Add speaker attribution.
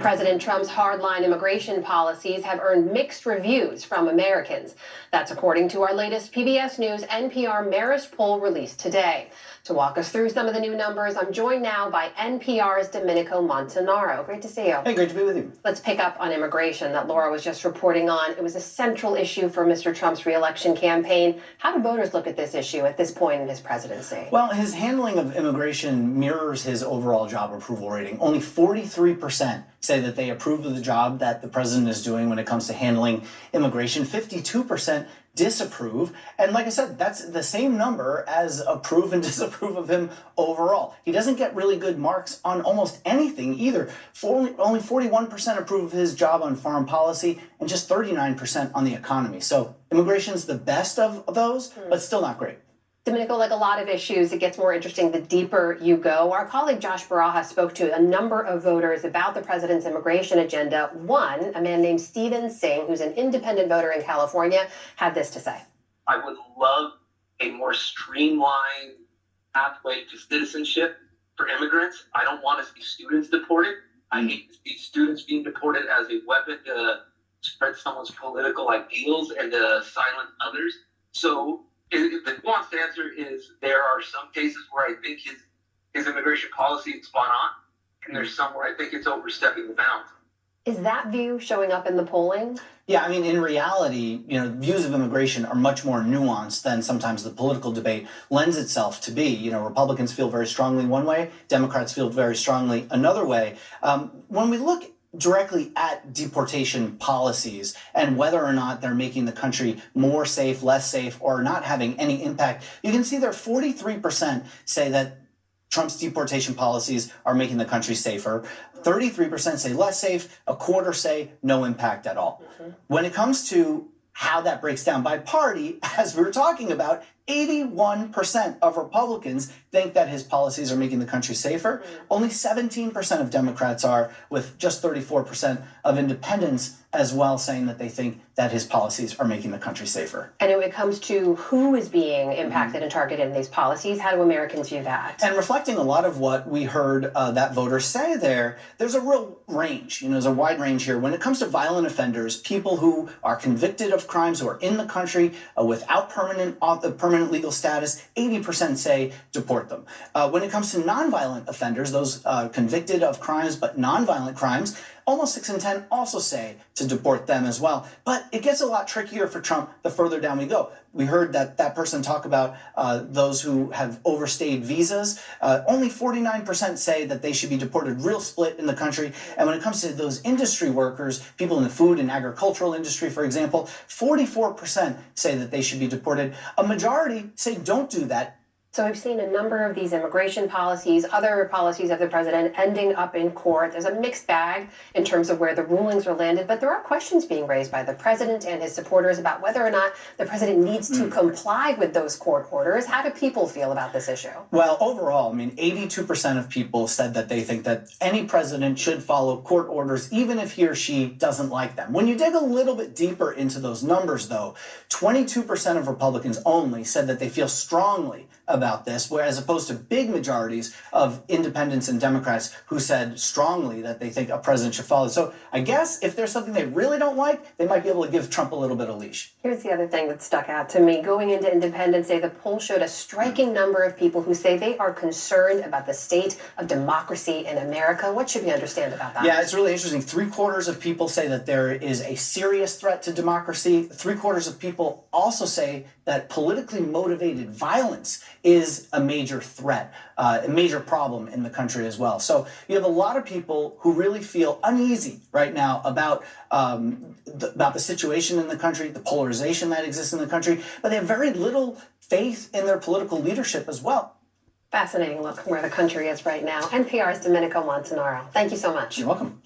Speaker 1: President Trump's hardline immigration policies have earned mixed reviews from Americans. That's according to our latest PBS News N.P.R. Marist poll released today. To walk us through some of the new numbers, I'm joined now by N.P.R.'s Domenico Montanaro. Great to see you.
Speaker 2: Hey, great to be with you.
Speaker 1: Let's pick up on immigration that Laura was just reporting on. It was a central issue for Mr. Trump's reelection campaign. How do voters look at this issue at this point in his presidency?
Speaker 2: Well, his handling of immigration mirrors his overall job approval rating. Only 43% say that they approve of the job that the president is doing when it comes to handling immigration. 52% disapprove. And like I said, that's the same number as approve and disapprove of him overall. He doesn't get really good marks on almost anything either. Only 41% approve of his job on foreign policy and just 39% on the economy. So immigration's the best of those, but still not great.
Speaker 1: Domenico, like a lot of issues, it gets more interesting the deeper you go. Our colleague Josh Baraha spoke to a number of voters about the president's immigration agenda. One, a man named Stephen Singh, who's an independent voter in California, had this to say.
Speaker 3: I would love a more streamlined pathway to citizenship for immigrants. I don't want to see students deported. I hate to see students being deported as a weapon to spread someone's political ideals and to silence others. So the nuanced answer is there are some cases where I think his immigration policy is spot on, and there's some where I think it's overstepping the bounds.
Speaker 1: Is that view showing up in the polling?
Speaker 2: Yeah, I mean, in reality, views of immigration are much more nuanced than sometimes the political debate lends itself to be. Republicans feel very strongly one way, Democrats feel very strongly another way. When we look directly at deportation policies and whether or not they're making the country more safe, less safe, or not having any impact, you can see there 43% say that Trump's deportation policies are making the country safer. 33% say less safe. A quarter say no impact at all. When it comes to how that breaks down by party, as we were talking about, 81% of Republicans think that his policies are making the country safer. Only 17% of Democrats are, with just 34% of independents as well saying that they think that his policies are making the country safer.
Speaker 1: And when it comes to who is being impacted and targeted in these policies, how do Americans view that?
Speaker 2: And reflecting a lot of what we heard that voters say there's a real range. There's a wide range here. When it comes to violent offenders, people who are convicted of crimes, who are in the country without permanent legal status, 80% say deport them. When it comes to nonviolent offenders, those convicted of crimes but nonviolent crimes, almost 6 in 10 also say to deport them as well. But it gets a lot trickier for Trump the further down we go. We heard that person talk about those who have overstayed visas. Only 49% say that they should be deported, real split in the country. And when it comes to those industry workers, people in the food and agricultural industry, for example, 44% say that they should be deported. A majority say don't do that.
Speaker 1: So we've seen a number of these immigration policies, other policies of the president ending up in court. There's a mixed bag in terms of where the rulings are landed, but there are questions being raised by the president and his supporters about whether or not the president needs to comply with those court orders. How do people feel about this issue?
Speaker 2: Well, overall, 82% of people said that they think that any president should follow court orders, even if he or she doesn't like them. When you dig a little bit deeper into those numbers, though, 22% of Republicans only said that they feel strongly about this, whereas opposed to big majorities of independents and Democrats who said strongly that they think a president should follow. So I guess if there's something they really don't like, they might be able to give Trump a little bit of leash.
Speaker 1: Here's the other thing that stuck out to me. Going into Independence Day, the poll showed a striking number of people who say they are concerned about the state of democracy in America. What should we understand about that?
Speaker 2: Yeah, it's really interesting. 3/4 of people say that there is a serious threat to democracy. 3/4 of people also say that politically motivated violence is a major threat, a major problem in the country as well. So you have a lot of people who really feel uneasy right now about the situation in the country, the polarization that exists in the country, but they have very little faith in their political leadership as well.
Speaker 1: Fascinating look where the country is right now. NPR's Domenico Montanaro. Thank you so much.
Speaker 2: You're welcome.